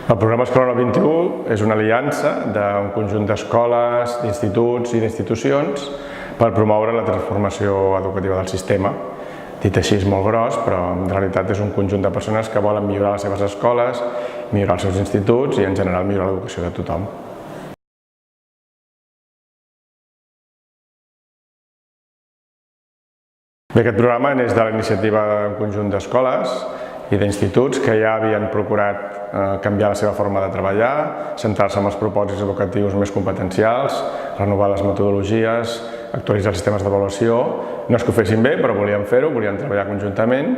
El programa Escola 21 és una aliança d'un conjunt d'escoles, d'instituts i d'institucions per promoure la transformació educativa del sistema. Dit així és molt gros, però en realitat és un conjunt de persones que volen millorar les seves escoles, millorar els seus instituts i en general millorar l'educació de tothom. Bé, aquest programa neix de la iniciativa d'un conjunt d'escoles i d'instituts que ja havien procurat canviar la seva forma de treballar, centrar-se en els propòsits educatius més competencials, renovar les metodologies, actualitzar els sistemes d'avaluació. No és que ho fessin bé, però volien fer-ho, volien treballar conjuntament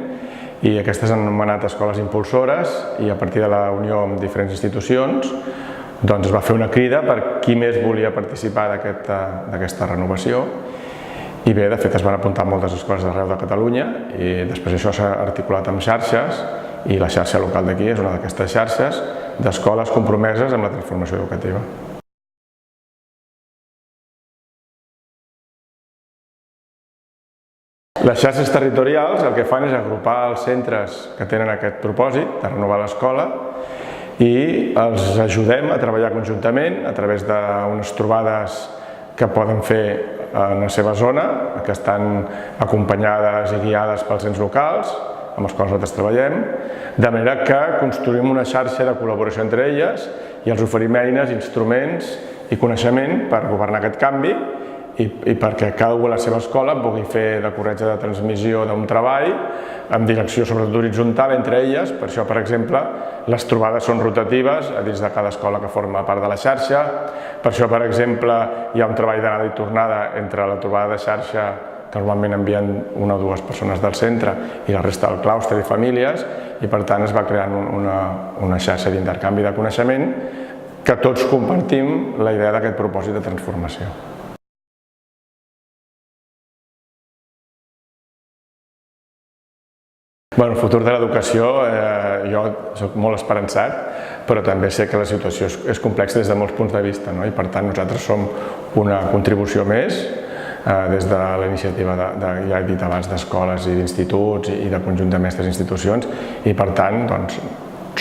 i aquestes han anomenat escoles impulsores i a partir de la unió amb diferents institucions es va fer una crida per qui més volia participar d'aquesta renovació. I bé, de fet es van apuntar moltes escoles d'arreu de Catalunya i després això s'ha articulat amb xarxes i la xarxa local d'aquí és una d'aquestes xarxes d'escoles compromeses amb la transformació educativa. Les xarxes territorials el que fan és agrupar els centres que tenen aquest propòsit de renovar l'escola i els ajudem a treballar conjuntament a través d'unes trobades que poden fer en la seva zona, que estan acompanyades i guiades pels ens locals, amb els quals nosaltres treballem, de manera que construïm una xarxa de col·laboració entre elles i els oferim eines, instruments i coneixement per governar aquest canvi i perquè cada un a la seva escola pugui fer de corretja de transmissió d'un treball amb direcció sobretot horitzontal entre elles. Per això, per exemple, les trobades són rotatives a dins de cada escola que forma part de la xarxa. Per això, per exemple, hi ha un treball d'anada i tornada entre la trobada de xarxa que normalment envien una o dues persones del centre i la resta del claustre i famílies i per tant es va creant una xarxa d'intercanvi de coneixement que tots compartim la idea d'aquest propòsit de transformació. El futur de l'educació, jo soc molt esperançat, però també sé que la situació és complexa des de molts punts de vista i per tant nosaltres som una contribució més des de la iniciativa, ja he dit abans, d'escoles i d'instituts i de conjunt de mestres i institucions i per tant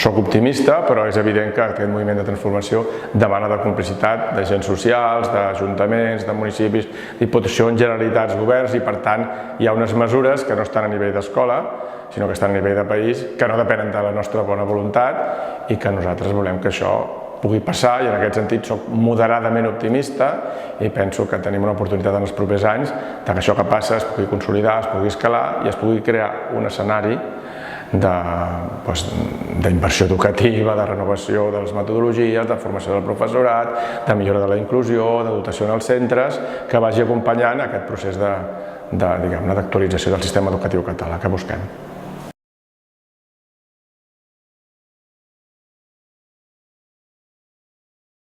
soc optimista, però és evident que aquest moviment de transformació demana de complicitat d'agents socials, d'ajuntaments, de municipis, diputacions, generalitats, governs i per tant hi ha unes mesures que no estan a nivell d'escola sinó que estan a nivell de país, que no depenen de la nostra bona voluntat i que nosaltres volem que això pugui passar i en aquest sentit soc moderadament optimista i penso que tenim una oportunitat en els propers anys que això que passa es pugui consolidar, es pugui escalar i es pugui crear un escenari d'inversió educativa, de renovació de les metodologies, de formació del professorat, de millora de la inclusió, de dotació en els centres, que vagi acompanyant aquest procés d'actualització del sistema educatiu català que busquem.